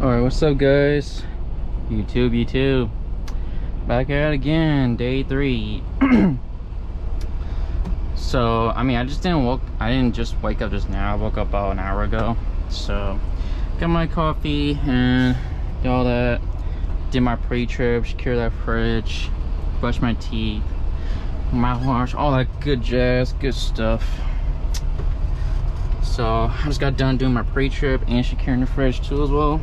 Alright, what's up guys? YouTube. Back at it again, day 3. So, I didn't just wake up just now. I woke up about an hour ago. So, got my coffee and did all that. Did my pre-trip, secure that fridge, brush my teeth, mouthwash, all that good jazz, good stuff. So I just got done doing my pre-trip and securing the fridge too as well.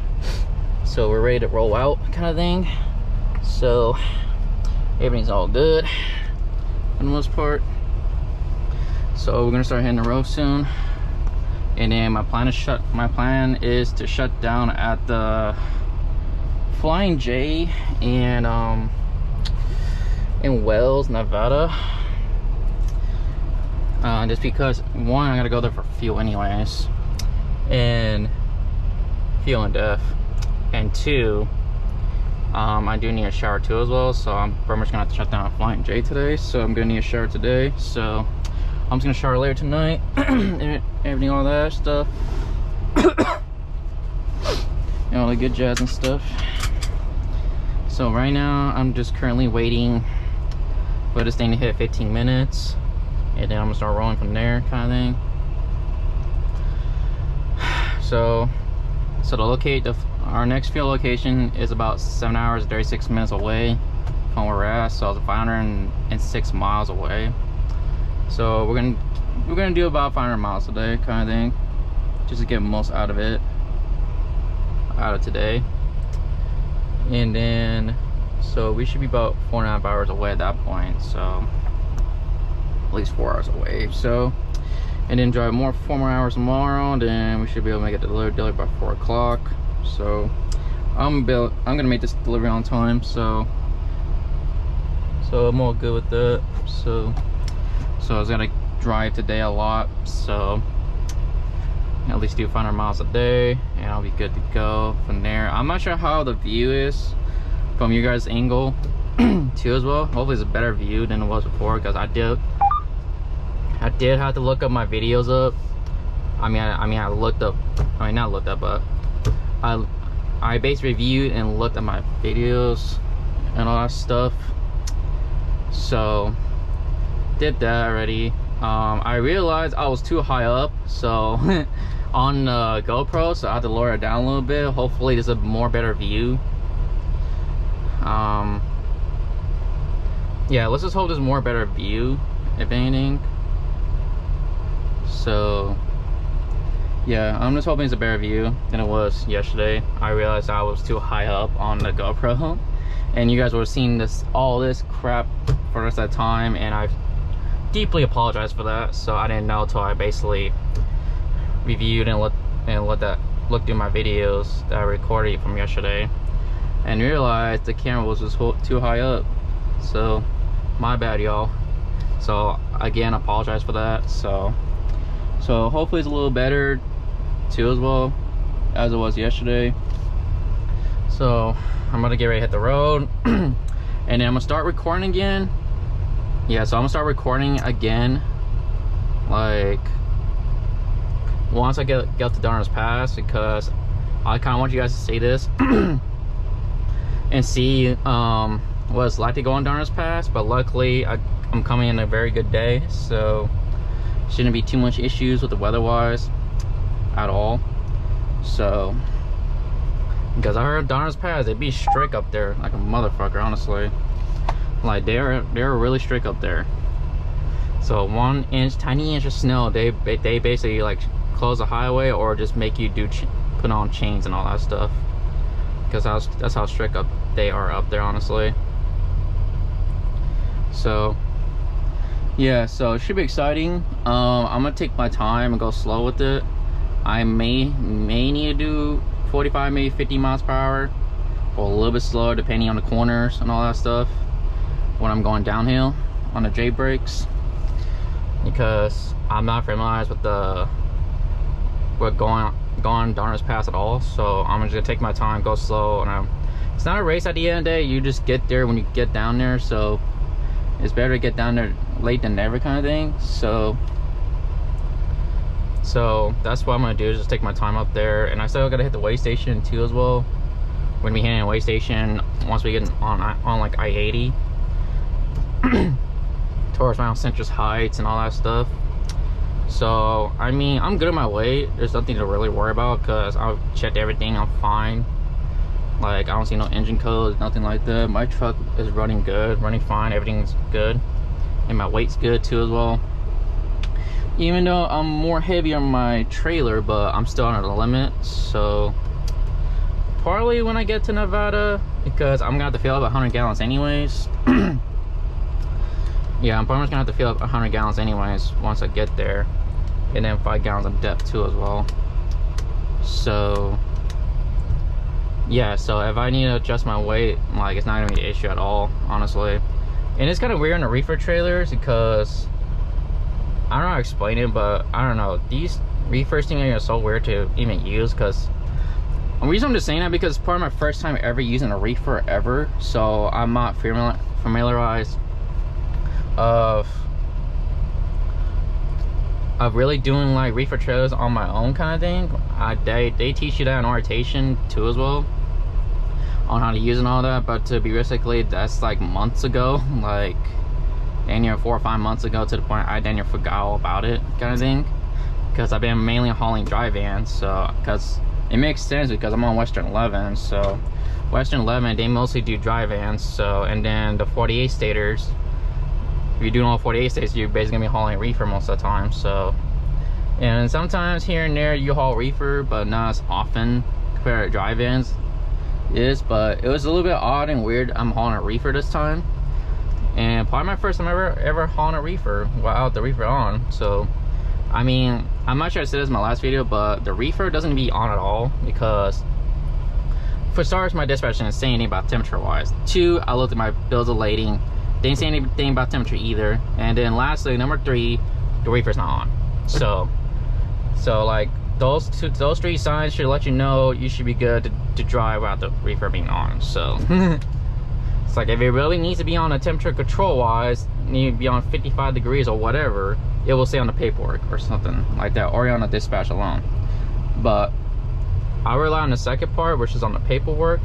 So we're ready to roll out kind of thing. So everything's all good for the most part. So we're gonna start hitting the road soon. And then my plan is to shut down at the Flying J and in Wells, Nevada. Just because one, I gotta go there for fuel anyways, and fuel and death, and two, I do need a shower too as well. So I'm pretty much gonna have to shut down a Flying J today. So I'm gonna need a shower today. So I'm just gonna shower later tonight. And everything, all that stuff, and all the good jazz and stuff. So right now I'm just currently waiting for this thing to hit 15 minutes. And then I'm gonna start rolling from there, kind of thing. So our next fuel location is about 7 hours 36 minutes away from where we're at. So it's 506 miles away. So we're gonna do about 500 miles a day, kind of thing, just to get most out of today. And then so we should be about 4.5 hours away at that point. So at least 4 hours away. So, and then drive 4 more hours tomorrow, then we should be able to make it delivery by 4 o'clock. So I'm gonna make this delivery on time. So I'm all good with that. So I was gonna drive today a lot, so at least do 500 miles a day, and I'll be good to go from there. I'm not sure how the view is from you guys' angle too as well. Hopefully it's a better view than it was before, because I did have to look up my videos up. I basically reviewed and looked at my videos and all that stuff. So did that already. I realized I was too high up, so on the GoPro, so I had to lower it down a little bit. Hopefully there's a better view. Yeah, let's just hope there's better view, if anything. So yeah, I'm just hoping it's a better view than it was yesterday. I realized I was too high up on the GoPro, and you guys were seeing all this crap for the rest of the time, and I deeply apologize for that. So I didn't know until I basically reviewed and looked through my videos that I recorded from yesterday, and realized the camera was just too high up. So my bad, y'all. So again, I apologize for that. So hopefully it's a little better too as well as it was yesterday. So I'm gonna get ready to hit the road and then I'm gonna start recording again. Yeah, so I'm gonna start recording again, like once I get to Darner's Pass, because I kind of want you guys to see this and see what it's like to go on Darner's Pass. But luckily I'm coming in a very good day, so shouldn't be too much issues with the weather-wise at all. So, because I heard Darner's Pass, they'd be strict up there like a motherfucker, honestly. Like they're really strict up there. So tiny inch of snow, they basically like close the highway or just make you put on chains and all that stuff, because that's how strict they are up there, honestly. So yeah, so it should be exciting. I'm gonna take my time and go slow with it. I may need to do 45, maybe 50 miles per hour, or a little bit slower depending on the corners and all that stuff when I'm going downhill on the J brakes, because I'm not familiarized with going Darner's Pass at all. So I'm just gonna take my time, go slow, and it's not a race at the end of the day. You just get there when you get down there. So it's better to get down there late than never, kind of thing. So So that's what I'm gonna do, is just take my time up there. And I still gotta hit the weigh station too as well. We're gonna be hitting a weigh station once we get on like I-80 towards Mount Citrus Heights and all that stuff. So I mean, I'm good at my weight. There's nothing to really worry about because I've checked everything. I'm fine. Like, I don't see no engine codes, nothing like that. My truck is running good, running fine, everything's good, and my weight's good too as well. Even though I'm more heavy on my trailer, but I'm still under the limit. So partly when I get to Nevada, because I'm gonna have to fill up 100 gallons anyways. Yeah, I'm pretty much gonna have to fill up 100 gallons anyways once I get there, and then 5 gallons of depth too as well. So yeah, so if I need to adjust my weight, like, it's not gonna be an issue at all, honestly. And it's kind of weird on the reefer trailers because I don't know how to explain it, but I don't know, these reefers things are so weird to even use. Because the reason I'm just saying that because it's probably my first time ever using a reefer ever, so I'm not familiarized of really doing like reefer trailers on my own kind of thing. They teach you that in orientation too as well, on how to use and all that, but to be realistically, that's like months ago, like damn near 4 or 5 months ago, to the point I damn near forgot all about it kind of thing, because I've been mainly hauling dry vans. So because it makes sense because I'm on Western 11, so Western 11, they mostly do dry vans. So, and then the 48 staters, if you're doing all 48 states, you're basically gonna be hauling reefer most of the time. So, and sometimes here and there you haul reefer, but not as often compared to dry vans is. But it was a little bit odd and weird. I'm hauling a reefer this time, and probably my first time ever hauling a reefer without the reefer on. So I mean, I'm not sure I said this in my last video, but the reefer doesn't be on at all, because for starters, my dispatcher didn't say anything about temperature wise. 2, I looked at my bills of lading, didn't say anything about temperature either. And then lastly, number 3, the reefer's not on. So like those 3 signs should let you know you should be good to drive without the reefer being on. So it's like, if it really needs to be on a temperature control wise, need to be on 55 degrees or whatever, it will say on the paperwork or something like that, or on the dispatch alone. But I rely on the second part, which is on the paperwork.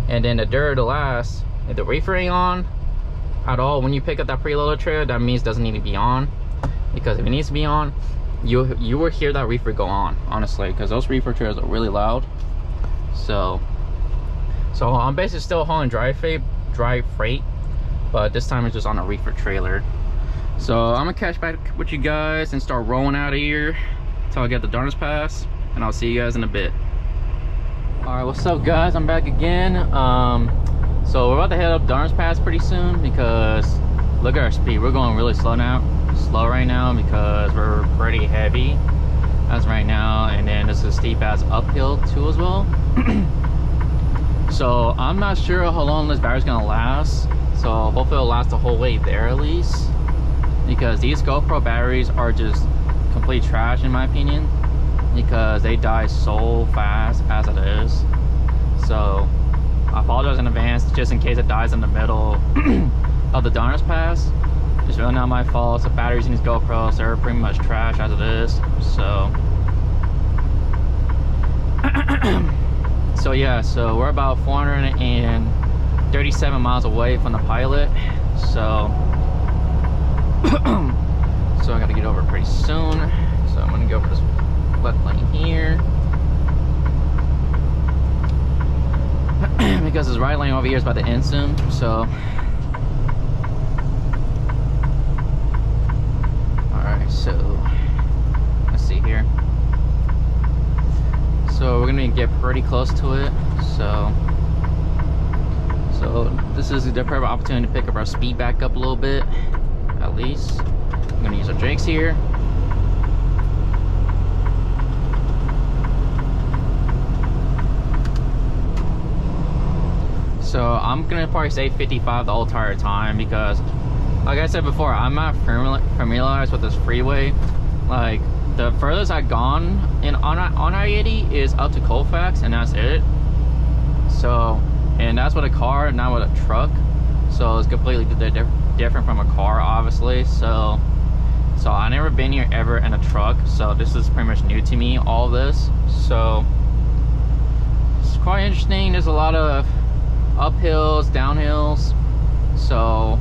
And then the last, if the reefer ain't on at all when you pick up that preloaded trailer, that means it doesn't need to be on. Because if it needs to be on, you will hear that reefer go on, honestly, because those reefer trailers are really loud. So I'm basically still hauling dry freight, but this time it's just on a reefer trailer. So I'm gonna catch back with you guys and start rolling out of here until I get the Darkness Pass, and I'll see you guys in a bit. All right, what's up guys, I'm back again. So we're about to head up Darkness Pass pretty soon, because look at our speed. We're going really slow right now because we're pretty heavy as right now, and then this is steep as uphill too as well. So I'm not sure how long this battery's gonna last, so hopefully it'll last the whole way there at least, because these GoPro batteries are just complete trash in my opinion, because they die so fast as it is. So I apologize in advance just in case it dies in the middle of the Darkness Pass. It's really not my fault. The batteries in these GoPros, they're pretty much trash as it is. So yeah, so we're about 437 miles away from the pilot. So I gotta get over pretty soon. So I'm gonna go over this left lane here, because this right lane over here is about to end soon. So alright, so let's see here. So we're gonna get pretty close to it. So this is the perfect opportunity to pick up our speed back up a little bit, at least. I'm gonna use our Jakes here. So I'm gonna probably say 55 the whole entire time, because like I said before, I'm not familiarized with this freeway. Like, the furthest I've gone on I-80 is up to Colfax, and that's it. So, and that's with a car, not with a truck. So it's completely different from a car, obviously. So So I never been here ever in a truck, so this is pretty much new to me, all of this. So it's quite interesting. There's a lot of uphills, downhills. So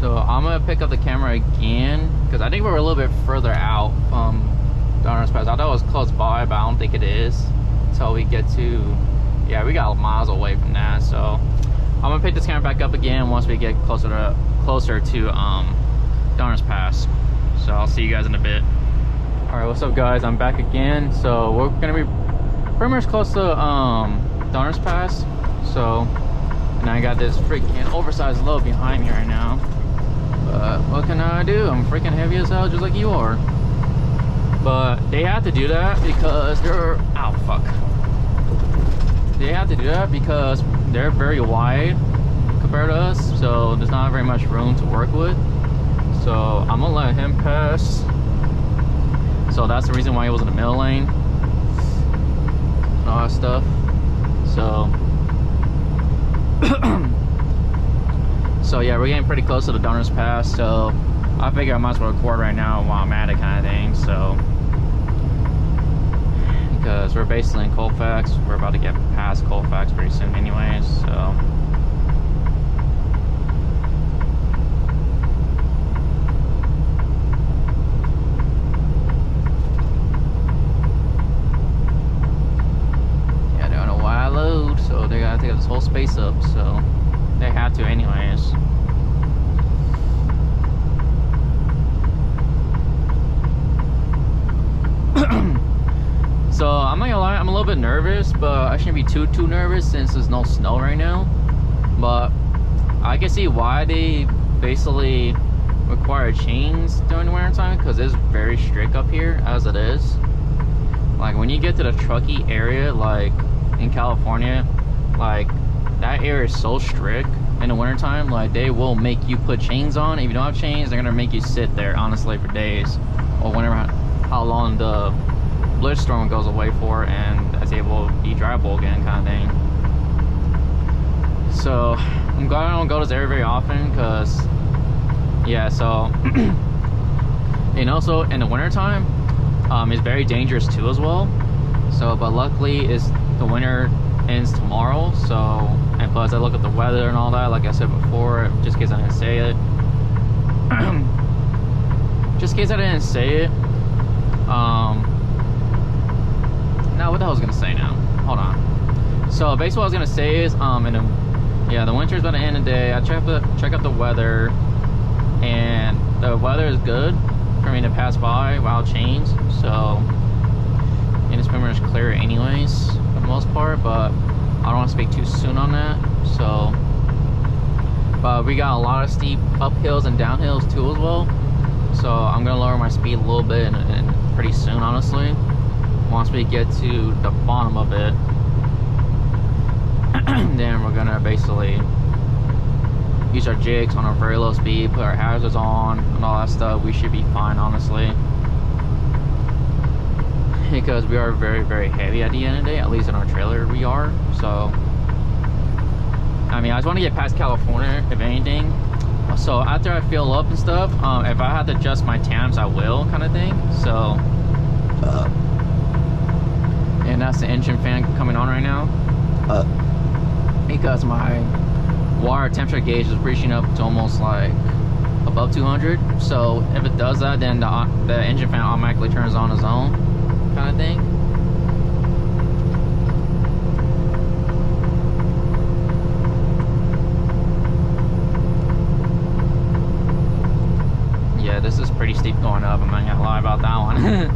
I'm gonna pick up the camera again because I think we're a little bit further out from Donner's Pass. I thought it was close by, but I don't think it is until we get to, yeah, we got miles away from that. So I'm gonna pick this camera back up again once we get closer to Donner's Pass. So I'll see you guys in a bit. All right, what's up guys? I'm back again. So we're gonna be pretty much close to Donner's Pass. So, and I got this freaking oversized load behind me right now. But what can I do? I'm freaking heavy as hell, just like you are. But they had to do that because they're, ow, fuck. They had to do that because they're very wide compared to us, so there's not very much room to work with. So I'm gonna let him pass. So that's the reason why he was in the middle lane and all that stuff. So so yeah, we're getting pretty close to the Donner's Pass, so I figure I might as well record right now while I'm at it, kind of thing. So because we're basically in Colfax, we're about to get past Colfax pretty soon anyways, so yeah, they're on a wide load, so they gotta take this whole space up, so they have to anyways. So I'm not gonna lie, I'm a little bit nervous, but I shouldn't be too nervous since there's no snow right now. But I can see why they basically require chains during the winter time, because it's very strict up here as it is. Like when you get to the trucky area, like in California, like that area is so strict in the winter time. Like they will make you put chains on. If you don't have chains, they're gonna make you sit there honestly for days, or whenever, how long the blitzstorm goes away for, and it's able to be drivable again, kind of thing. So I'm glad I don't go to this area very often, because yeah, so and also in the winter time it's very dangerous too as well. So but luckily is the winter ends tomorrow, so, and plus I look at the weather and all that, like I said before, just in case I didn't say it. Just in case I didn't say it, now what the hell was I gonna say now? Hold on. So basically what I was gonna say is yeah, the winter's about to end today. I check out the weather, and the weather is good for me to pass by without chains. So, and it's pretty much clear anyways for the most part, but I don't want to speak too soon on that. So, but we got a lot of steep uphills and downhills too as well. So I'm gonna lower my speed a little bit and pretty soon, honestly, once we get to the bottom of it. Then we're gonna basically use our jigs on a very low speed, put our hazards on and all that stuff. We should be fine, honestly, because we are very heavy at the end of the day, at least in our trailer we are. So I mean, I just want to get past California if anything. So after I fill up and stuff, if I have to adjust my temps, I will, kind of thing. So and that's the engine fan coming on right now, because my water temperature gauge is reaching up to almost like above 200. So if it does that, then the engine fan automatically turns on its own, kind of thing. Yeah, this is pretty steep going up, I'm not gonna lie about that one.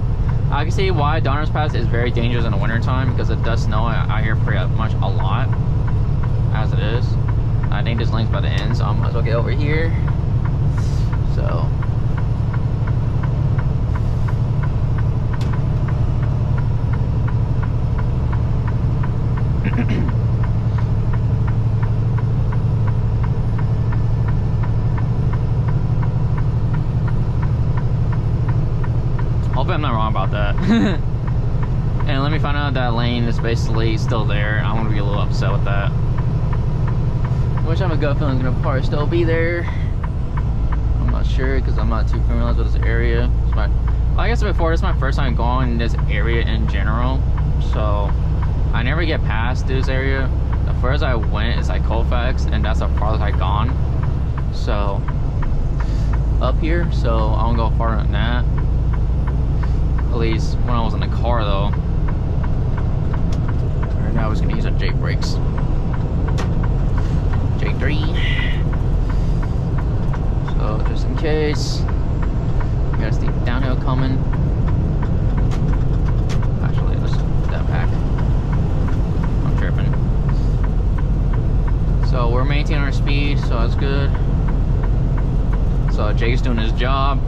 I can see why Donner's Pass is very dangerous in the winter time, because it does snow out here pretty much a lot as it is. I think this lane's about to end, so I might as well get over here. So hopefully I'm not wrong about that. And let me find out that lane is basically still there. I'm gonna be a little upset with that. Which I have a gut feeling is gonna probably still be there. I'm not not sure because I'm not too familiar with this area. Like I said before, this is my first time going in this area in general, so I never get past this area. The furthest I went is like Colfax, and that's the farthest I've gone. So up here, so I won't go farther than that. At least when I was in the car though. Right now I was gonna use our J brakes. J3. So just in case. You got a steep downhill coming. Actually, let's put that back. I'm tripping. So we're maintaining our speed, so that's good. So Jake's doing his job.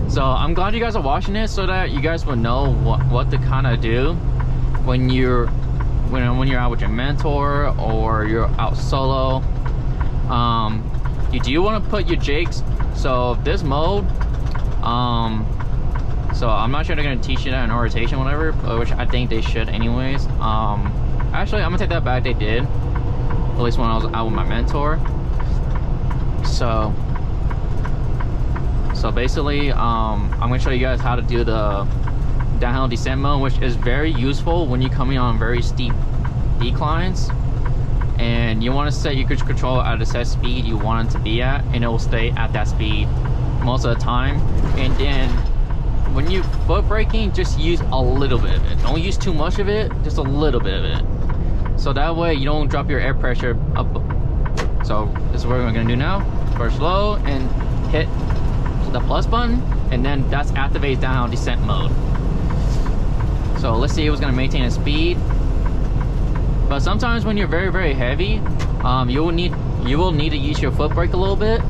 So I'm glad you guys are watching this so that you guys will know what to kind of do when you're out with your mentor or you're out solo. You do want to put your Jakes. So this mode, so I'm not sure they're gonna teach you that in orientation, whatever, which I think they should anyways. Actually, I'm gonna take that back. They did, at least when I was out with my mentor. So basically, I'm gonna show you guys how to do the downhill descent mode, which is very useful when you're coming on very steep declines, and you want to set your cruise control at a set speed you want it to be at, and it will stay at that speed most of the time. And then when you foot braking, just use a little bit of it. Don't use too much of it, just a little bit of it, so that way you don't drop your air pressure up. So this is what we're gonna do now. First slow and hit the plus button, and then that's activates downhill descent mode. So let's see who's gonna maintain a speed. But sometimes when you're very, very heavy, you will need to use your foot brake a little bit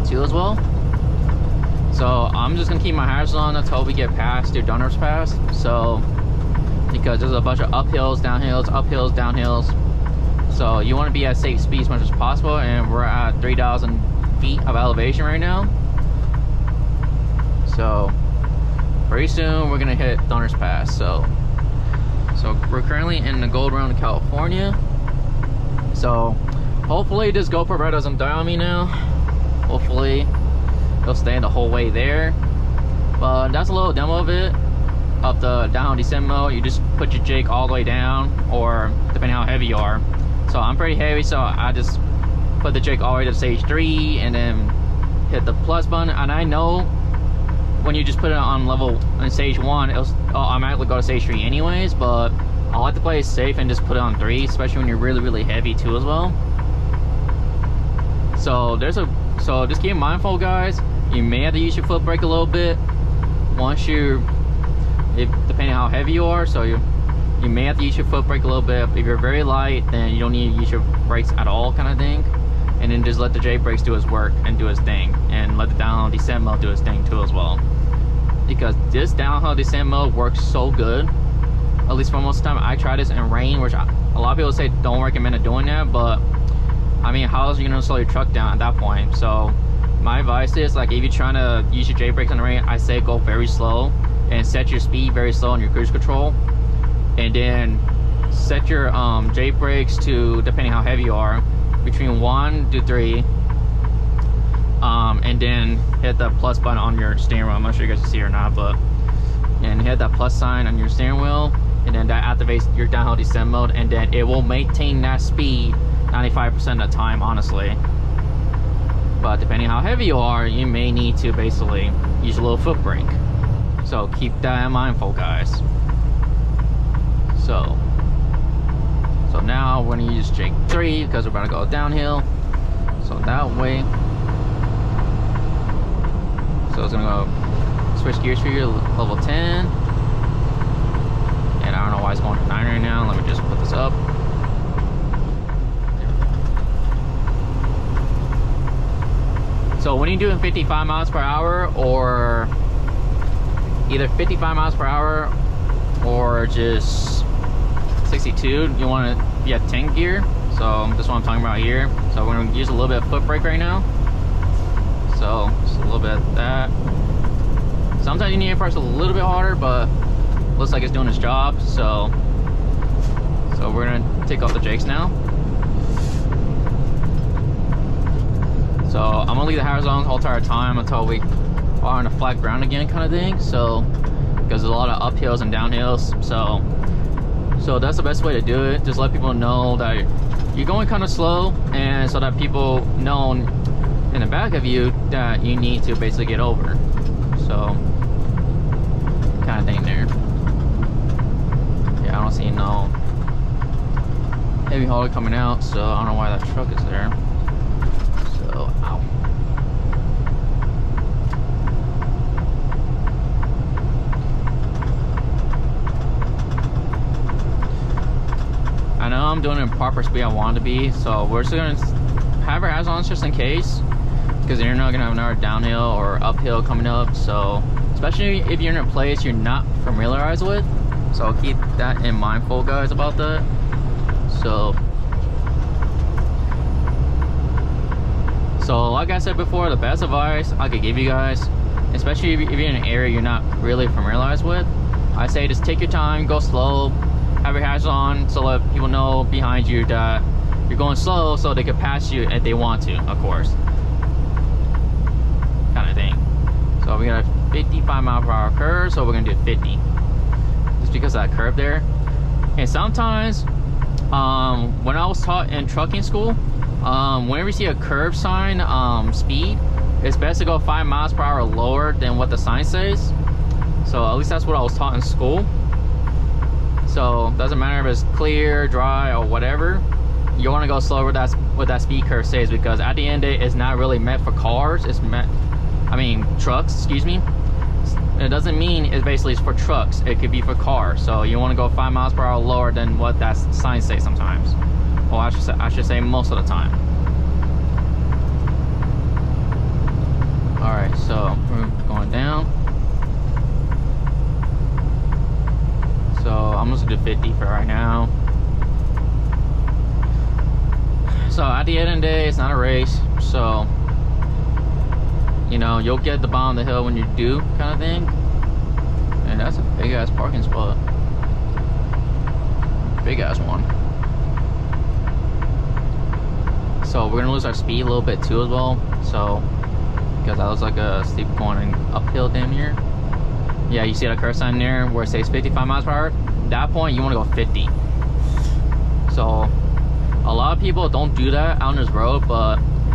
too as well. So I'm just gonna keep my hazards on until we get past the Dunner's Pass. So because there's a bunch of uphills, downhills, uphills, downhills. So you want to be at safe speed as much as possible, and we're at 3,000 feet of elevation right now. So pretty soon we're gonna hit Dunner's Pass. So we're currently in the Gold Round, California. So hopefully this GoPro Red doesn't die on me now. Hopefully it'll stay the whole way there. But that's a little demo of it, of the downhill descent mode. You just put your Jake all the way down, or depending how heavy you are. So I'm pretty heavy, so I just put the Jake all the way to stage 3 and then hit the plus button. And I know when you just put it on level in stage 1, it'll automatically go to stage 3 anyways, but I like to play it safe and just put it on 3, especially when you're really, really heavy too as well. So just keep mindful, guys. You may have to use your foot brake a little bit once depending how heavy you are. So you may have to use your foot brake a little bit. If you're very light, then you don't need to use your brakes at all, kind of thing. And then just let the J brakes do his work and do his thing, and let the downhill descent mode do his thing too as well. Because this downhill descent mode works so good. At least for most of the time, I try this in rain, which a lot of people say don't recommend doing that, but I mean, how else are you gonna slow your truck down at that point? So my advice is, like, if you're trying to use your J brakes in the rain, I say go very slow and set your speed very slow on your cruise control, and then set your J brakes to, depending how heavy you are, between 1 to 3, and then hit the plus button on your steering wheel. I'm not sure you guys can see it or not, but and hit that plus sign on your steering wheel, and then that activates your downhill descent mode, and then it will maintain that speed 95% of the time, honestly. But depending how heavy you are, you may need to basically use a little foot brake. So keep that in mind, guys. So now we're gonna use Jake 3 because we're about to go downhill. So that way. So it's gonna go switch gears for you, level 10. And I don't know why it's going to 9 right now. Let me just put this up. So when you're doing 55 miles per hour, or either 55 miles per hour or just 62, you want to be at 10 gear. So that's what I'm talking about here. So we're going to use a little bit of foot brake right now. So just a little bit of that. Sometimes you need to press a little bit harder, but looks like it's doing its job. So we're going to take off the Jakes now. So I'm gonna leave the hazard zone the whole entire time until we are on the flat ground again, kind of thing. So because there's a lot of uphills and downhills, so that's the best way to do it. Just let people know that you're going kind of slow, and so that people know in the back of you that you need to basically get over. So kind of thing there. Yeah, I don't see no heavy hauler coming out, so I don't know why that truck is there. So, ow. I know I'm doing it in proper speed I want it to be, so we're just gonna have our hazards on just in case, because you're not gonna have another downhill or uphill coming up. So especially if you're in a place you're not familiarized with, so keep that in mind, guys, about that. So like I said before, the best advice I could give you guys, especially if you're in an area you're not really familiarized with, I say just take your time, go slow, have your hazards on, so let people know behind you that you're going slow, so they can pass you if they want to, of course, kind of thing. So we got a 55-mile-per-hour curve, so we're gonna do 50 just because of that curve there. And sometimes when I was taught in trucking school, whenever you see a curve sign, speed, it's best to go 5 miles per hour lower than what the sign says. So at least that's what I was taught in school. So doesn't matter if it's clear, dry, or whatever, you want to go slower with what that speed curve says, because at the end of the day, it's not really meant for cars. It's meant, trucks, excuse me. It doesn't mean it's basically for trucks. It could be for cars. So you want to go 5 miles per hour lower than what that sign says sometimes. Well, I should say most of the time. All right, so we're going down. So I'm just gonna do 50 for right now. So at the end of the day, it's not a race. So, you know, you'll get the bottom of the hill when you do, kind of thing. And that's a big ass parking spot. Big ass one. So we're gonna lose our speed a little bit too as well. So, because that was like a steep going uphill damn near. Yeah, you see that curve sign there where it says 55 miles per hour? At that point, you want to go 50. So a lot of people don't do that out on this road,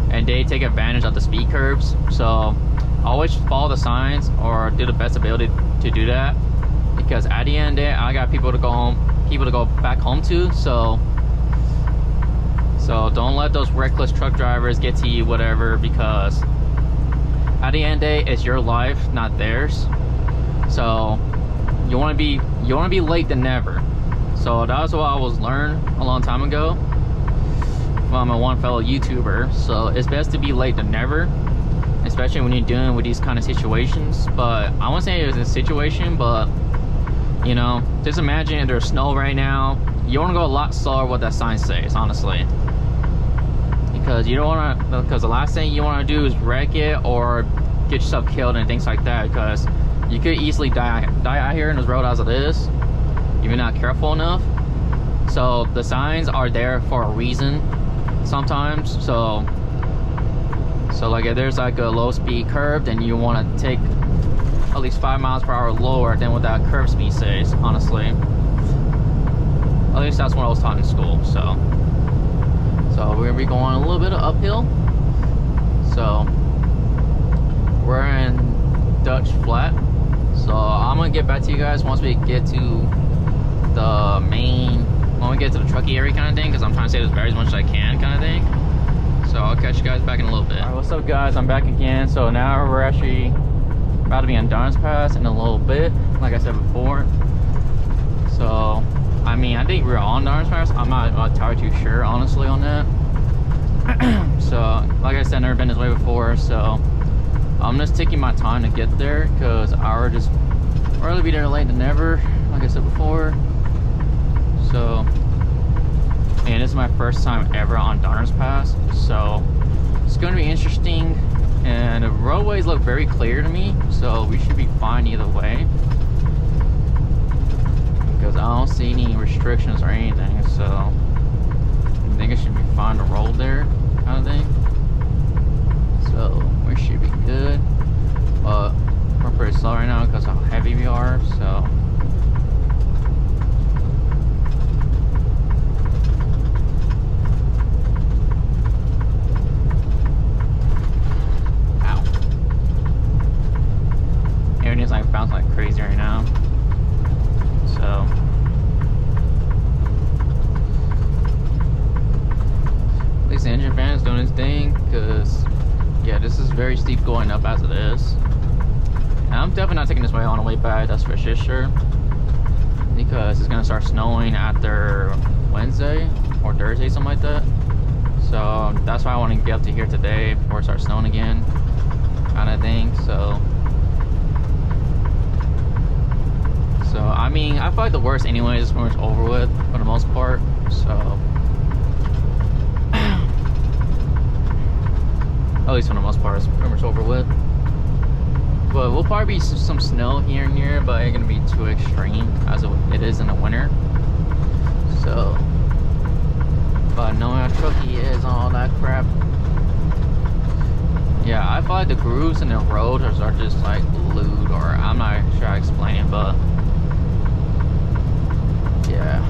and they take advantage of the speed curves. So always follow the signs or do the best ability to do that, because at the end of the day, I got people to go home, people to go back home to. So don't let those reckless truck drivers get to you, whatever, because at the end of the day, it's your life, not theirs. So you want to be late than never. So that was what I was learned a long time ago from one fellow YouTuber. So it's best to be late than never, especially when you're dealing with these kind of situations. But I won't say it was a situation, but you know, just imagine if there's snow right now, you want to go a lot slower what that sign says, honestly, because you don't want to, because the last thing you want to do is wreck it or get yourself killed and things like that, because you could easily die out here in this road as it is if you're not careful enough. So the signs are there for a reason sometimes. So like if there's like a low speed curve, then you want to take at least 5 miles per hour lower than what that curve speed says, honestly. At least that's what I was taught in school. So we're gonna be going a little bit of uphill. So we're in Dutch Flat. So I'm gonna get back to you guys once we get to the when we get to the trucky area kind of thing, because I'm trying to save this battery as much as I can kind of thing. So I'll catch you guys back in a little bit. All right, what's up guys, I'm back again. So now we're actually about to be on Darns Pass in a little bit, like I said before. So I think we're on Darns Pass. I'm not entirely too sure, honestly, on that. So like I said, I've never been this way before, so I'm just taking my time to get there, because I would just rather be there late than never, like I said before. So, and this is my first time ever on Darns Pass, so it's going to be interesting. And the roadways look very clear to me, so we should be fine either way, because I don't see any restrictions or anything. So I think it should be fine to roll there, kind of thing. so we should be good. But we're pretty slow right now because of how heavy we are, so. Ow. Everything's like bouncing like crazy right now. So. At least the engine fan is doing its thing, because yeah, this is very steep going up as it is. And I'm definitely not taking this way on the way back, that's for sure. Because it's gonna start snowing after Wednesday or Thursday, something like that. So that's why I want to get up to here today before it starts snowing again, kind of thing. So I mean, I feel like the worst anyways is pretty much over with for the most part. So at least for the most part, it's pretty much over with. But we'll probably be some snow here and there, but it ain't gonna be too extreme as it is in the winter. So, but knowing how trucky is and all that crap, yeah, I feel like the grooves in the road are just like glued, or I'm not sure how to explain it, but yeah.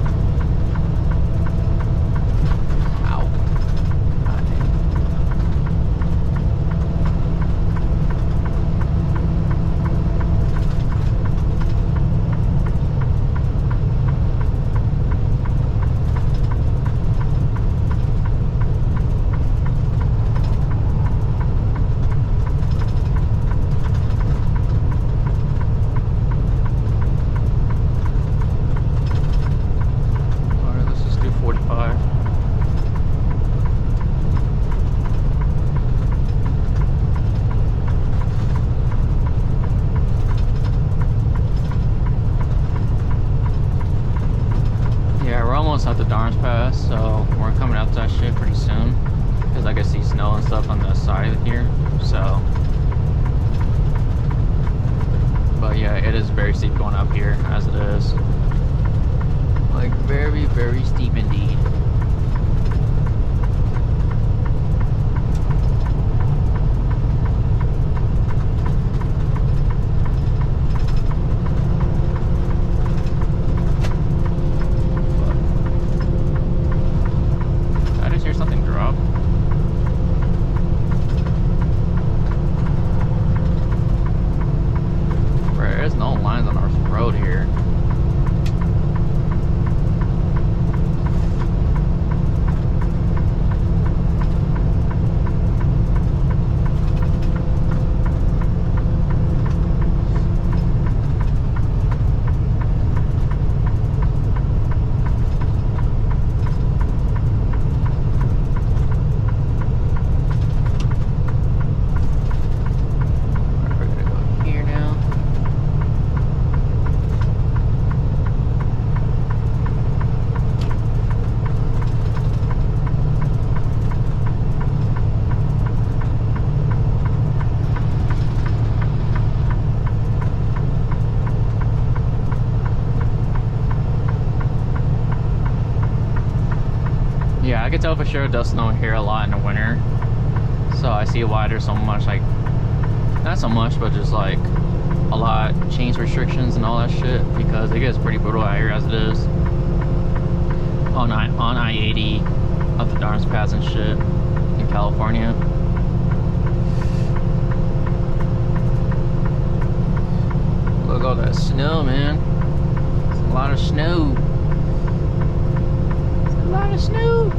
At the Darns Pass, so we're coming up to that shit pretty soon, because I can see snow and stuff on the side of here. So, but yeah, it is very steep going up here as it is, like very, very steep indeed. Yeah, I can tell for sure it does snow here a lot in the winter. So I see why there's so much, like, not so much, but just like a lot of change restrictions and all that shit, because it gets pretty brutal out here as it is. On I-80 up the Darns Pass and shit in California. Look at all that snow, man. It's a lot of snow. It's a lot of snow.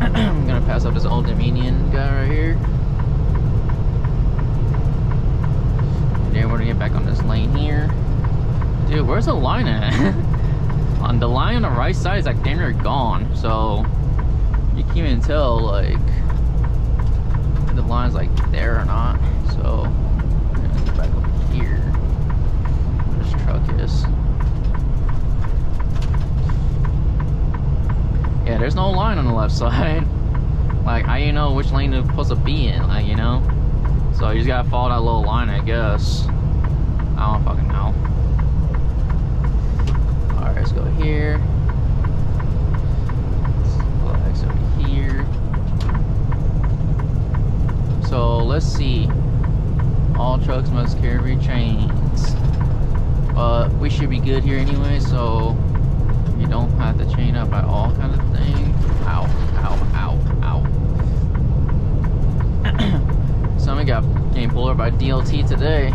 I'm gonna pass up this old Dominion guy right here. And then we're gonna get back on this lane here. Dude, where's the line at? On the line on the right side is like damn near gone. So you can't even tell like if the line's like there or not. So I'm gonna get back over here where this truck is. Yeah, there's no line on the left side. Like, how you know which lane it's supposed to be in, like, you know? So you just gotta follow that little line, I guess. I don't fucking know. Alright, let's go here. Let's go exit over but we should be good here anyway, so you don't have to chain up at all, kind of thing. Ow, ow, ow, ow. Somebody got getting pulled over by DLT today.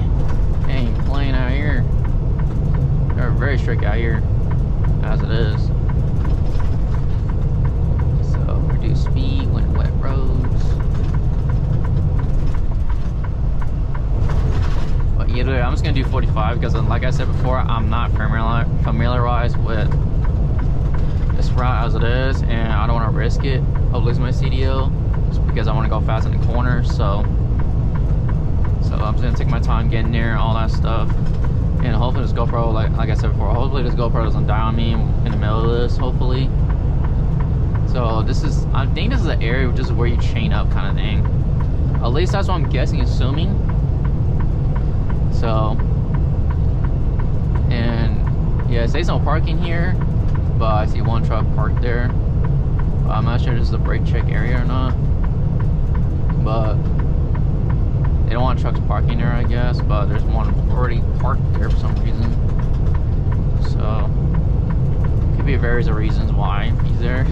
They ain't playing out here. They're very strict out here, as it is. So reduce speed when wet roads. But either way, I'm just gonna do 45 because, like I said before, I'm not familiarized with this route as it is, and I don't want to risk it of losing my CDL just because I want to go fast in the corner. So I'm just gonna take my time getting there, all that stuff, and hopefully this GoPro, like I said before, hopefully this GoPro doesn't die on me in the middle of this. Hopefully. So I think this is the area just where you chain up, kind of thing. At least that's what I'm guessing, assuming. So, and yeah, it says no parking here, but I see one truck parked there. I'm not sure if this is a brake check area or not, but they don't want trucks parking there, I guess. But there's one already parked there for some reason. So, could be various reasons why he's there.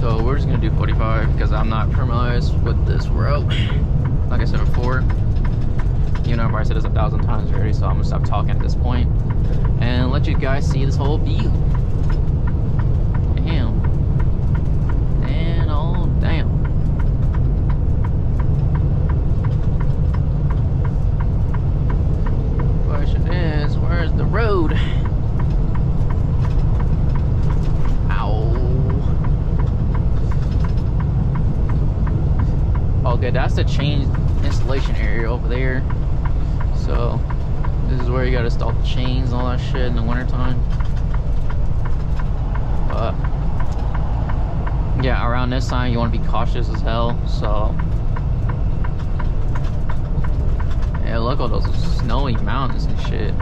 So we're just gonna do 45 because I'm not familiar with this route. Like I said before, you know, I said this 1,000 times already, so I'm gonna stop talking at this point and let you guys see this whole view. Damn. And oh damn. Question is, where's the road? Okay, that's the chain installation area over there. So this is where you gotta install the chains and all that shit in the wintertime. But yeah, around this time you want to be cautious as hell. So yeah, look at those snowy mountains and shit.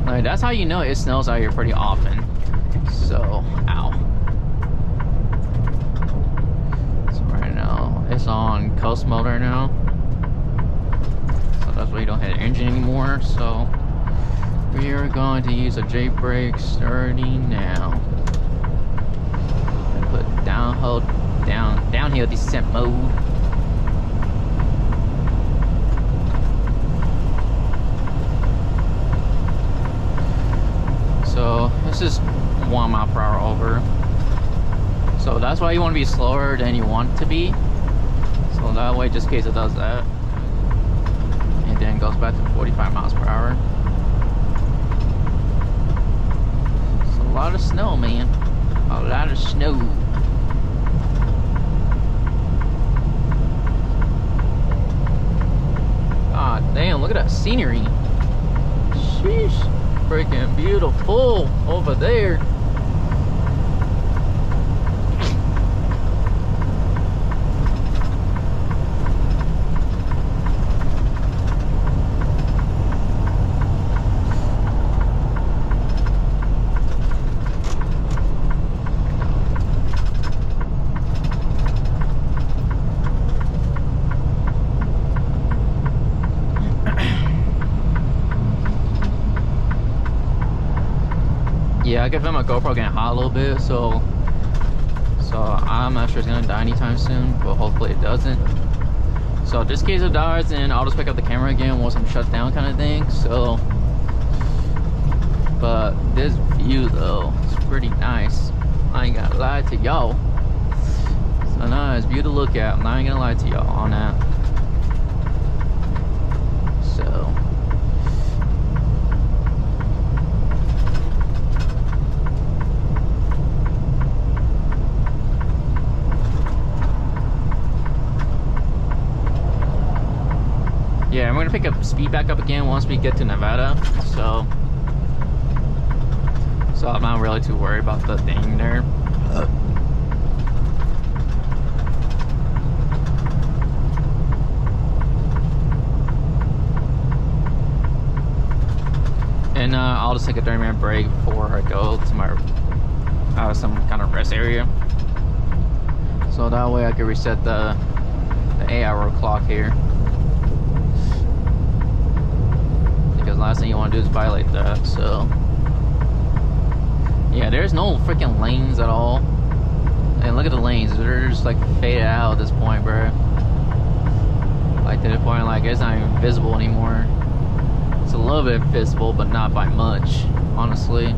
Like, that's how you know it snows out here pretty often. So ow. It's on coast mode right now, so that's why you don't hit the engine anymore. So we are going to use a J brake starting now and put downhill descent mode. So this is 1 mile per hour over, so that's why you want to be slower than you want to be. So that way, just in case it does that, and then goes back to 45 miles per hour. It's a lot of snow, man. A lot of snow. God damn, look at that scenery. Sheesh. Freaking beautiful over there. Yeah, I can feel my GoPro getting hot a little bit, so I'm not sure it's gonna die anytime soon, but hopefully it doesn't. So just in case it dies, then I'll just pick up the camera again once I'm shut down, kind of thing. So, but this view though, it's pretty nice. I ain't gonna lie to y'all. So nice view to look at. I'm not even gonna lie to y'all on that. So. Yeah, I'm gonna pick up speed back up again once we get to Nevada. So I'm not really too worried about the thing there. And I'll just take a 30-minute break before I go to my some kind of rest area. So that way I can reset the 8-hour clock here. last thing you want to do is violate that. So yeah, there's no freaking lanes at all. And look at the lanes, they're just like faded out at this point, bro. Like to the point like it's not even visible anymore. It's a little bit visible, but not by much, honestly.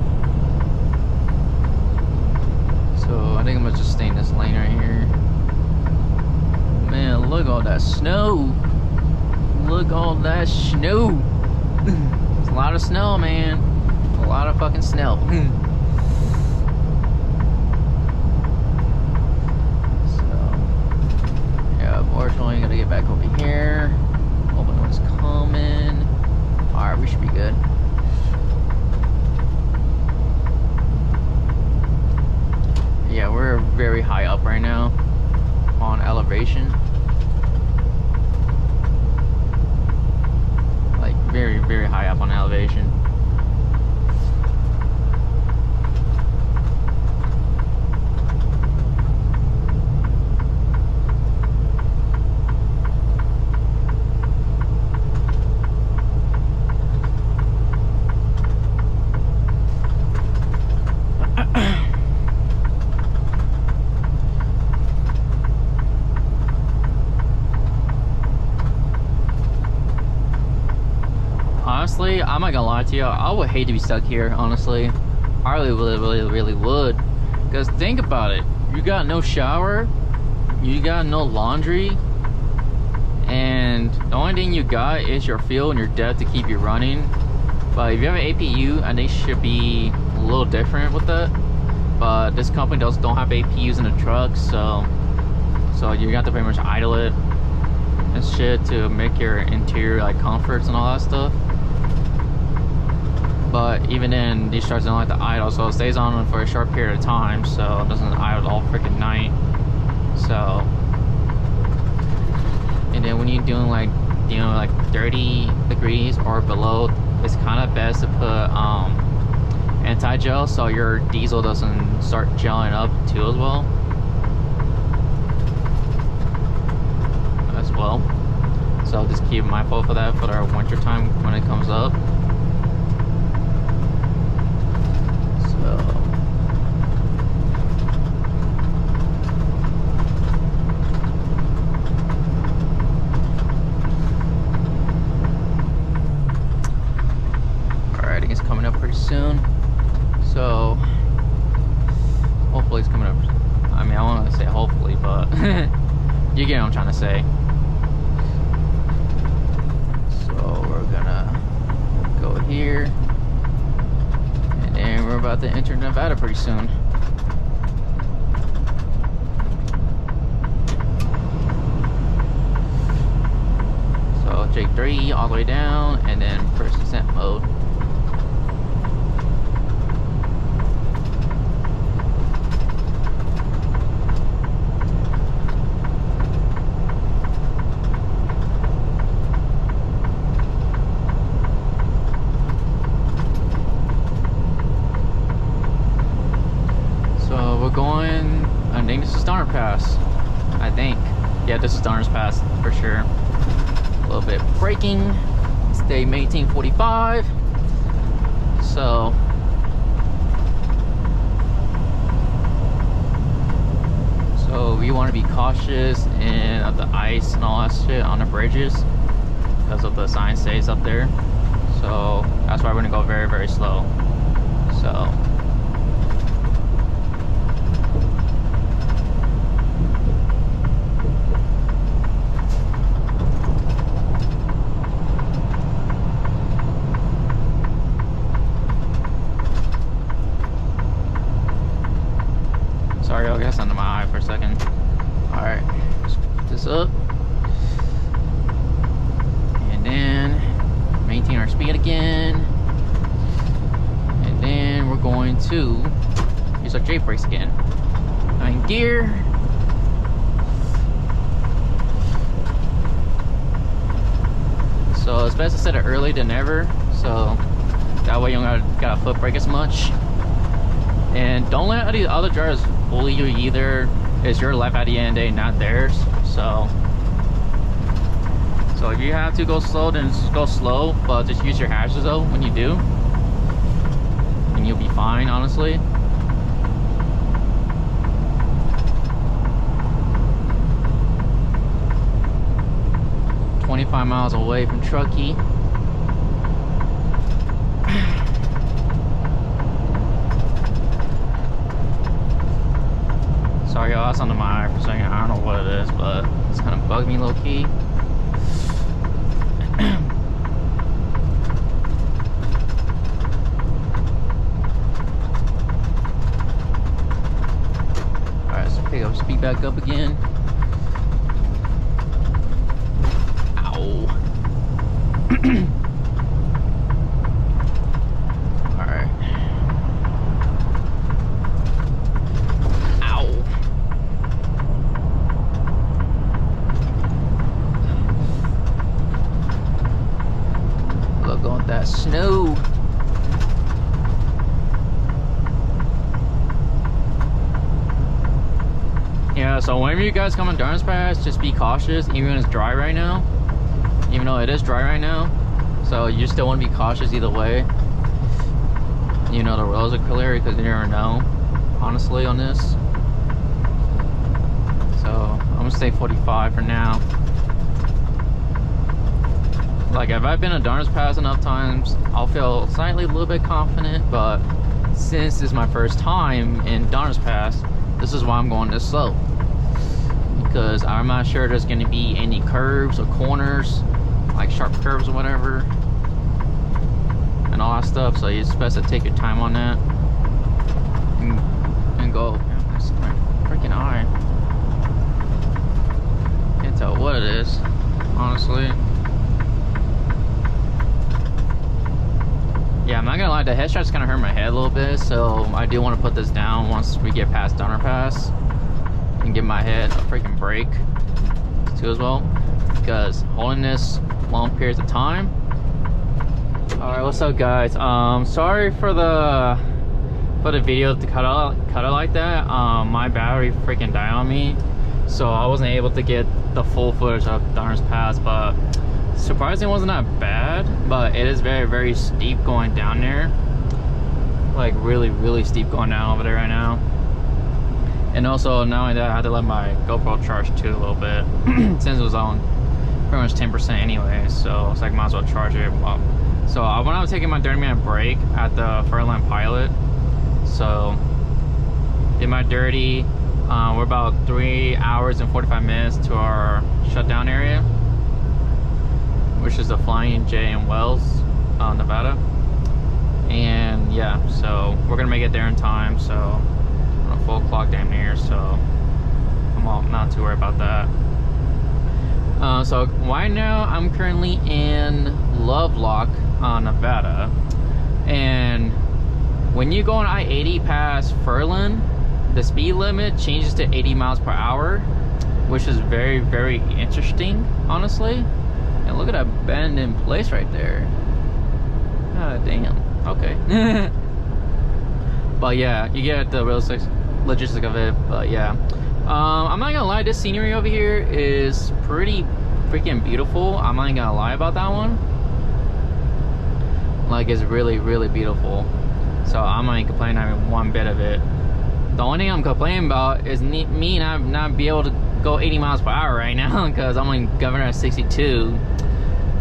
So I think I'm gonna just stay in this lane right here. Man, look at all that snow. Look all that snow. It's a lot of snow, man. A lot of fucking snow. Unfortunately, gotta get back over here. Hoping one's coming. Alright, we should be good. Yeah, we're very high up right now on elevation. Like very, very high up on elevation. Honestly, I'm not gonna lie to you, I would hate to be stuck here, honestly. I really would. Because think about it, you got no shower, you got no laundry, and the only thing you got is your fuel and your debt to keep you running. But if you have an APU, I think it should be a little different with that. But this company don't have APUs in the truck, so you got to pretty much idle it and shit to make your interior like comforts and all that stuff. But even then, these trucks don't like to idle, so it stays on for a short period of time, so it doesn't idle all freaking night. So, and then when you're doing like 30 degrees or below, it's kind of best to put anti-gel so your diesel doesn't start gelling up too as well. So just keep mindful for that for our winter time when it comes up. Coming up pretty soon, so hopefully it's coming up. I mean, I want to say hopefully, but you get what I'm trying to say. So we're gonna go here, and then we're about to enter Nevada pretty soon. So J3 all the way down, and then first descent mode. I think this is Donner Pass. I think. Yeah, this is Donner's Pass for sure. A little bit braking. It's day 1845. So we want to be cautious of the ice and all that shit on the bridges because of the sign stays up there. So that's why we're gonna go very, very slow. So sorry, I guess under my eye for a second. Alright, let's put this up. And then maintain our speed again. And then we're going to use our J brakes again. 9 gear. So it's best to set it early than ever. So that way you don't gotta foot brake as much. And don't let the other drivers bully you either. It's your life at the end of the day, not theirs. So So if you have to go slow, then just go slow, but just use your hashes though when you do, and you'll be fine, honestly. $25 miles away from Truckee. Sorry y'all, that's under my eye for a second. I don't know what it is, but it's kind of bugged me low key. Alright, so pick up speed back up again. Ow. Alright. That snow. Yeah, so whenever you guys come on Darn's Pass, just be cautious, even when it's dry right now. Even though it is dry right now, so you still want to be cautious either way. You know, the roads are clear because you never know, honestly, on this. So I'm gonna stay 45 for now. Like, if I've been to Darn's Pass enough times, I'll feel slightly a little bit confident, but since this is my first time in Darn's Pass, this is why I'm going this slow. Because I'm not sure there's going to be any curves or corners, like sharp curves or whatever, and all that stuff, so it's best to take your time on that. And go. Man, that's my freaking eye. Can't tell what it is, honestly. Yeah, I'm not gonna lie, the headshot's kind of hurt my head a little bit, so I do want to put this down once we get past Darn's Pass and give my head a freaking break too as well, because holding this long periods of time. All right, what's up guys? Sorry for the video to cut out like that. My battery freaking died on me, so I wasn't able to get the full footage of Darn's Pass, but surprisingly, it wasn't that bad, but it is very, very steep going down there. Like really, really steep going down over there right now. And also, not only that, I had to let my GoPro charge too a little bit, since it was on pretty much 10% anyway. So it's like, might as well charge it up. So when I was taking my 30-minute break at the Furlan Pilot, so did my dirty. We're about 3 hours and 45 minutes to our shutdown area, which is the Flying J in Wells, Nevada. And yeah, so we're gonna make it there in time. So on a full clock damn near, so I'm not too worried about that. So right now I'm currently in Lovelock, Nevada, and when you go on I-80 past Furlan, the speed limit changes to 80 miles per hour, which is very, very interesting, honestly. And look at that bend in place right there. God damn. Okay. But yeah, you get the real logistics of it. But yeah, I'm not gonna lie, this scenery over here is pretty freaking beautiful. I'm not gonna lie about that one. Like, it's really, really beautiful. So I'm not complaining having one bit of it. The only thing I'm complaining about is me not be able to go 80 miles per hour right now, because I'm on governor at 62.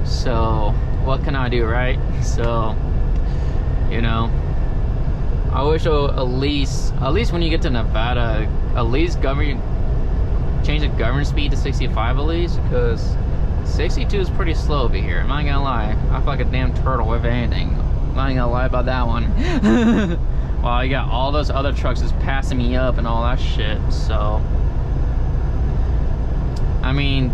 So what can I do, right? So, you know, I wish at least when you get to Nevada, at least change the governor speed to 65 at least, because 62 is pretty slow over here. I'm not gonna lie, I feel like a damn turtle if anything. I'm not gonna lie about that one. Well, you got all those other trucks just passing me up and all that shit. So I mean,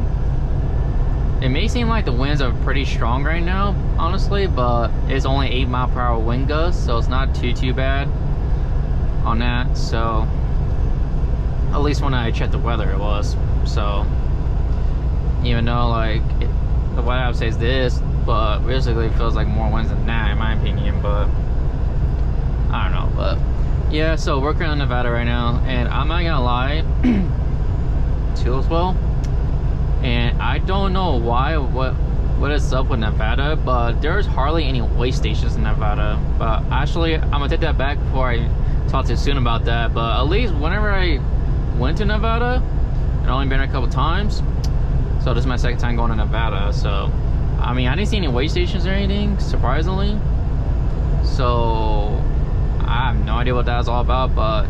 it may seem like the winds are pretty strong right now, honestly, but it's only 8 mile per hour wind gusts, so it's not too bad on that. So at least when I checked the weather, it was. So even though like the weather app says this, but basically it feels like more winds than that in my opinion. But I don't know. But yeah, so we're currently in Nevada right now, and I'm not gonna lie too as well, And I don't know why, what is up with Nevada, but there's hardly any way stations in Nevada. But actually, I'm gonna take that back before I talk too soon about that. But at least whenever I went to Nevada, I've only been there a couple times, so this is my second time going to Nevada. So I mean, I didn't see any way stations or anything, surprisingly. So I have no idea what that's all about, but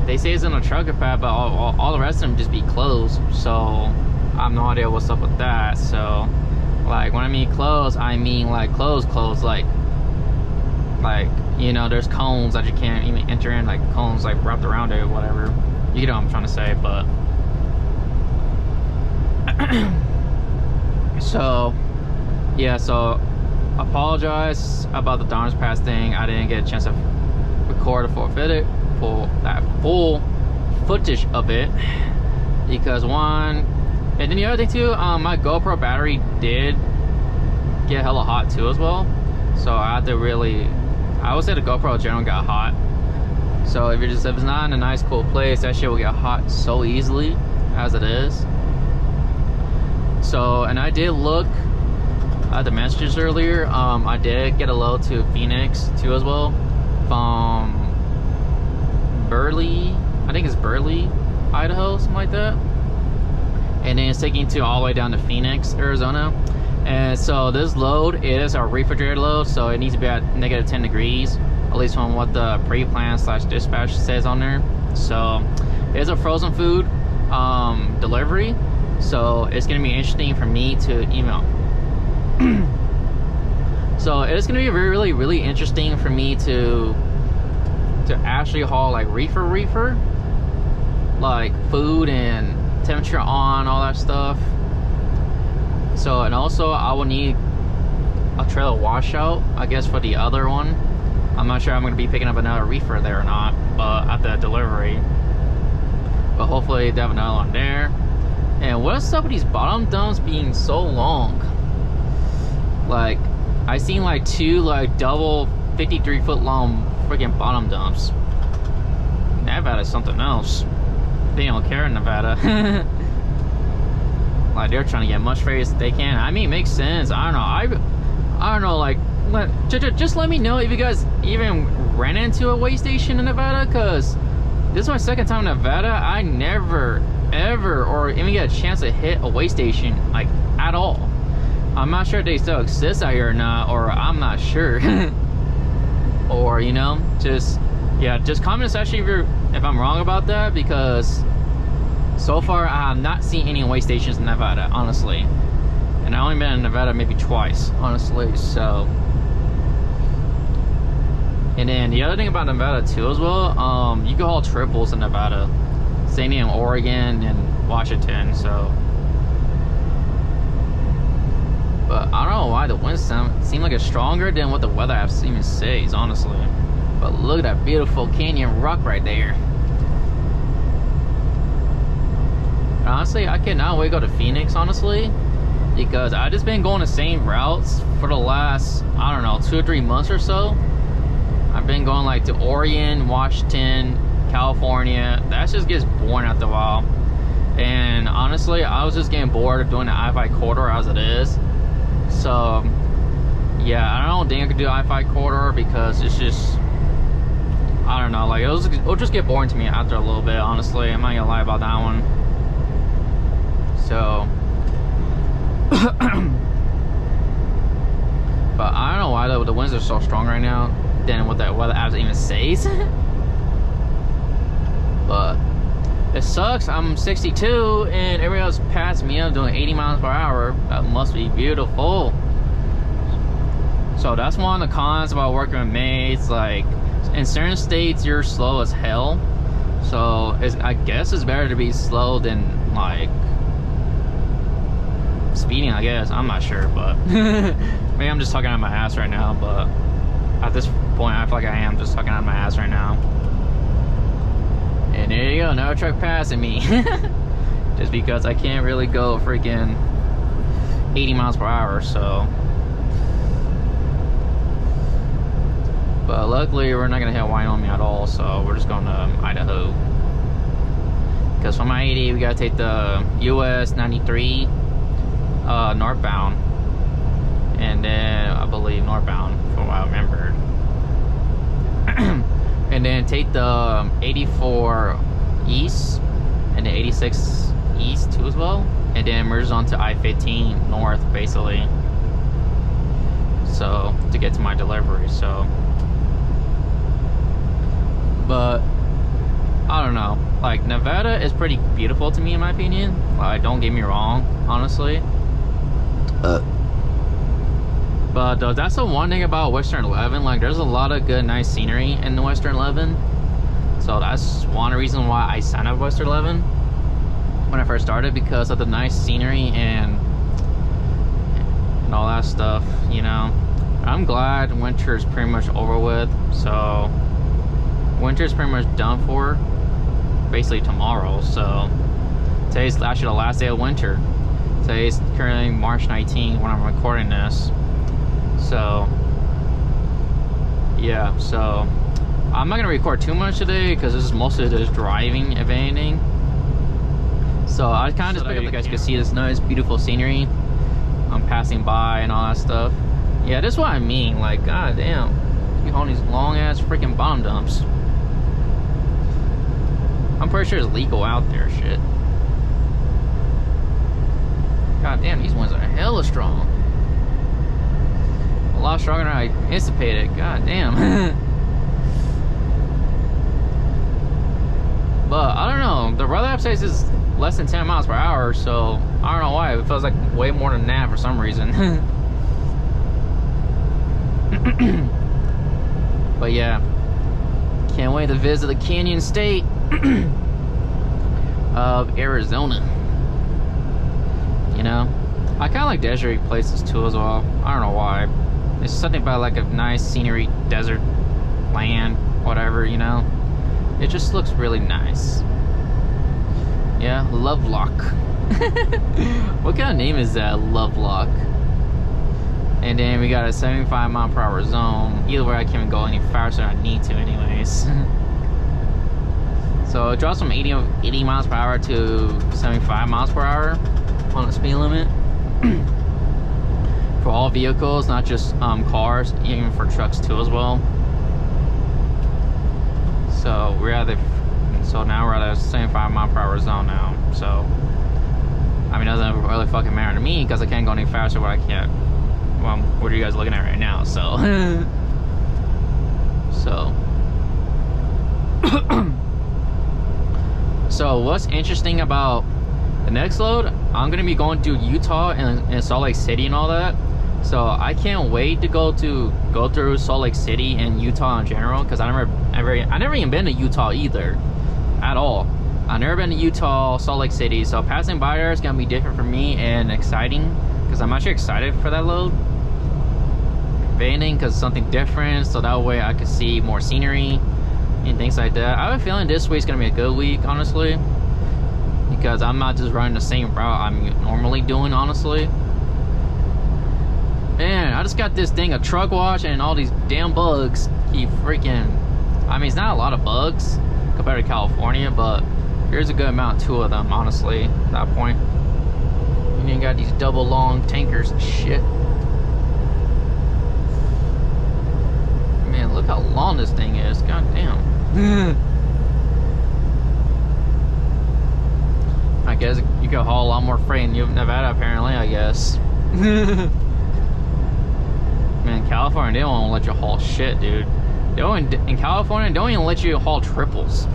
they say it's in a trucker pad, but all the rest of them just be closed. So I have no idea what's up with that. So like when I mean closed, I mean like closed, like you know, there's cones that you can't even enter in, like cones like wrapped around it or whatever. You know what I'm trying to say, but so yeah, so apologize about the Donner's Pass thing. I didn't get a chance to record that full footage of it because one, and then the other thing too, my GoPro battery did get hella hot too as well. So I had to I would say the GoPro in general got hot. So if it's not in a nice cool place, that shit will get hot so easily as it is. So, and I did look at the messages earlier. I did get a load to Phoenix too as well, from Burley, I think it's Burley, Idaho, something like that. And then it's taking to all the way down to Phoenix, Arizona. And so this load is a refrigerated load, so it needs to be at -10 degrees, at least from what the pre-plan / dispatch says on there. So it's a frozen food delivery, so it's gonna be interesting for me to email. So it's gonna be really interesting for me to actually haul like reefer, like food and temperature on, all that stuff. So, and also I will need a trailer washout, I guess, for the other one. I'm not sure I'm going to be picking up another reefer there or not, but at the delivery. But hopefully they have another one there. And what's up with these bottom dumps being so long? Like, I seen like 2 like double 53-foot long freaking bottom dumps. Nevada is something else. They don't care in Nevada. Like, they're trying to get much freight as they can. I mean, it makes sense. I don't know. I don't know. Like, just let me know if you guys even ran into a way station in Nevada, because this is my second time in Nevada. I never, ever, or even get a chance to hit a way station, like, at all. I'm not sure if they still exist out here or not, or I'm not sure. Or, you know, just comment in the section if I'm wrong about that, because so far I have not seen any way stations in Nevada, honestly. And I only been in Nevada maybe twice, honestly. So, and then the other thing about Nevada too as well, you can haul triples in Nevada, same in Oregon and Washington. So, but I don't know why the winds seem like it's stronger than what the weather app even says, honestly. But look at that beautiful canyon rock right there. Honestly, I cannot wait to go to Phoenix, honestly, because I just been going the same routes for the last, I don't know, 2 or 3 months or so. I've been going like to Oregon, Washington, California. That just gets boring after a while. And honestly, I was just getting bored of doing the I-5 corridor as it is. So yeah, I don't think I could do the I-5 corridor because it's just, I don't know, like it'll just get boring to me after a little bit, honestly. I'm not gonna lie about that one. So but I don't know why the winds are so strong right now than what the weather apps even says. But it sucks. I'm 62 and everybody else passed me up doing 80 miles per hour. That must be beautiful. So that's one of the cons about working with mates. Like, in certain states you're slow as hell, so I guess it's better to be slow than like speeding, I guess. I'm not sure, but maybe I'm just talking out of my ass right now. But at this point I feel like I am just talking out of my ass right now. And there you go, another truck passing me. Just because I can't really go freaking 80 miles per hour. So, but luckily we're not gonna hit Wyoming at all, so we're just going to Idaho. Because from I-80 we gotta take the US 93 northbound, and then I believe northbound from what I remembered. And then take the 84 east and the 86 east too as well, and then merge onto I-15 north basically, so to get to my delivery. So, but I don't know, like Nevada is pretty beautiful to me in my opinion, like don't get me wrong, honestly. But that's the one thing about Western 11, like there's a lot of good nice scenery in the Western 11. So that's one reason why I signed up Western 11 when I first started, because of the nice scenery and all that stuff, you know. I'm glad winter is pretty much over with, so winter is pretty much done for basically tomorrow. So today's actually the last day of winter. Today's currently March 19th when I'm recording this. So yeah, so I'm not gonna record too much today because this is mostly just driving, if anything. So I kind of just figured you guys could see this nice beautiful scenery I'm passing by and all that stuff. Yeah, this is what I mean, like god damn, you on these long ass freaking bomb dumps. I'm pretty sure it's legal out there, shit. God damn, these ones are hella strong. A lot stronger than I anticipated. God damn. But I don't know. The weather app says it's less than 10 miles per hour, so I don't know why. It feels like way more than that for some reason. But yeah, can't wait to visit the Canyon State of Arizona. You know, I kind of like desert places too as well. I don't know why. It's something about like a nice scenery, desert, land, whatever, you know. It just looks really nice. Yeah, Lovelock. What kind of name is that, Lovelock? And then we got a 75 mile per hour zone. Either way, I can't even go any faster than I need to anyways. So it drops from 80 miles per hour to 75 miles per hour on the speed limit. For all vehicles, not just cars, even for trucks too as well. So we're at now we're at a 75 mile per hour zone now. So I mean, it doesn't really fucking matter to me because I can't go any faster, but I can't. Well, what are you guys looking at right now? So so what's interesting about the next load, I'm gonna be going to Utah and Salt Lake City and all that. So I can't wait to go through Salt Lake City and Utah in general, because I never even been to Utah either, at all. I've never been to Utah, Salt Lake City, so passing by there is gonna be different for me and exciting, because I'm actually excited for that load. If anything, because it's something different, so that way I could see more scenery and things like that. I have a feeling this week's gonna be a good week, honestly, because I'm not just running the same route I'm normally doing, honestly. Man, I just got this thing of truck wash and all these damn bugs keep freaking... I mean, it's not a lot of bugs compared to California, but there's a good amount, 2 of them, honestly, at that point. And you got these double long tankers and shit. Man, look how long this thing is, god damn. I guess you can haul a lot more freight in Nevada, apparently, I guess. Man, California, they don't let you haul shit, dude. In California, they don't even let you haul triples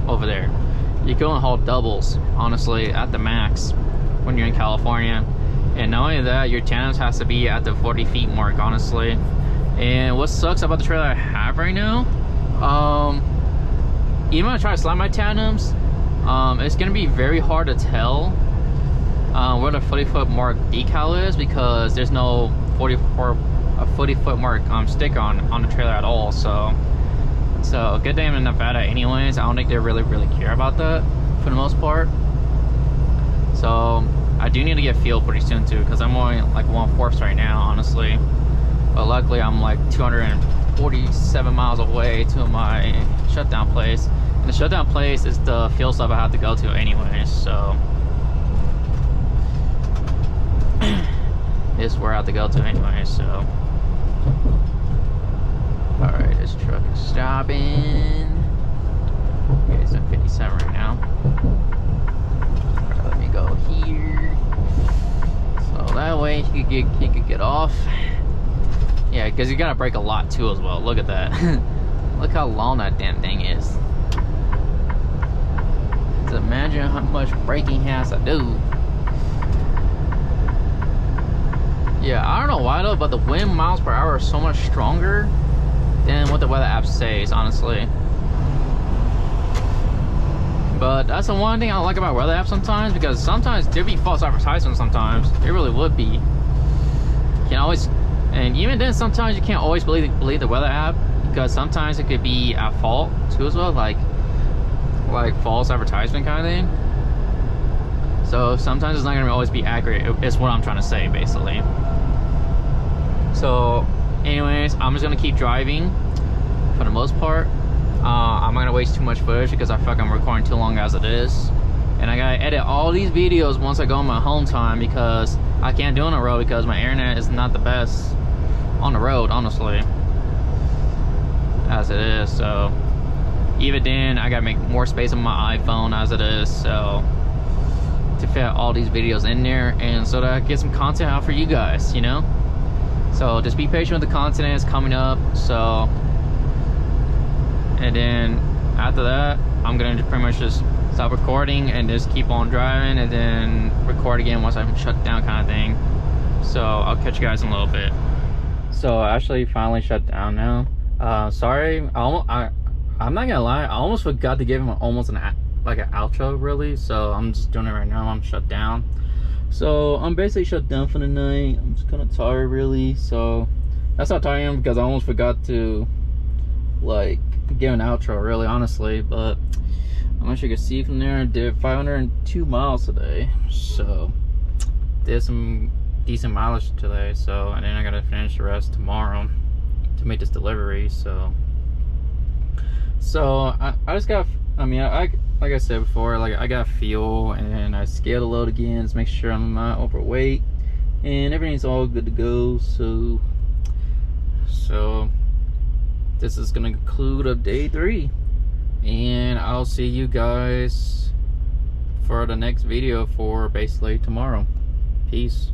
over there. You can only haul doubles, honestly, at the max when you're in California. And not only that, your tandems has to be at the 40 feet mark, honestly. And what sucks about the trailer I have right now, even when I try to slide my tandems, it's gonna be very hard to tell where the 40-foot mark decal is, because there's no 40-foot mark sticker on the trailer at all. So good thing in Nevada anyways, I don't think they really care about that for the most part. So I do need to get fuel pretty soon too, because I'm only like 1/4 right now, honestly. But luckily I'm like 247 miles away to my shutdown place, and the shutdown place is the fuel stop I have to go to anyways. So This is where I have to go to anyway, so. Alright, this truck is stopping. Okay, it's at 57 right now. Alright, let me go here. So that way he could get off. Yeah, because you gotta brake a lot too as well. Look at that. Look how long that damn thing is. Just imagine how much braking he has to do. Yeah, I don't know why though, but the wind miles per hour is so much stronger than what the weather app says, honestly. But that's the one thing I like about weather apps sometimes, because sometimes there be false advertisements sometimes. There really would be. You can always, and even then sometimes you can't always believe the weather app, because sometimes it could be at fault too as well, like false advertisement kind of thing. So sometimes it's not gonna always be accurate. It's what I'm trying to say, basically. So anyways, I'm just gonna keep driving for the most part. I'm not gonna waste too much footage because I feel like I'm recording too long as it is, and I gotta edit all these videos once I go on my home time, because I can't do it on the road because my internet is not the best on the road, honestly, as it is. So even then I gotta make more space on my iPhone as it is, so to fit all these videos in there, and so that I get some content out for you guys, you know. So just be patient with the content that's coming up. So, and then after that, I'm gonna pretty much just stop recording and just keep on driving, and then record again once I'm shut down, kind of thing. So I'll catch you guys in a little bit. So I actually finally shut down now. Sorry, I'm not gonna lie, I almost forgot to give him almost an outro, really. So I'm just doing it right now. I'm shut down. So I'm basically shut down for the night. I'm just kind of tired, really. So that's how tired I am, because I almost forgot to like give an outro, really, honestly. But I'm not sure you can see from there, I did 502 miles today. So did some decent mileage today. So, and then I gotta finish the rest tomorrow to make this delivery. So I just got, I mean, like I said before, like I got fuel, and I scaled the load again to make sure I'm not overweight, and everything's all good to go. So this is gonna conclude of day 3, and I'll see you guys for the next video for basically tomorrow. Peace.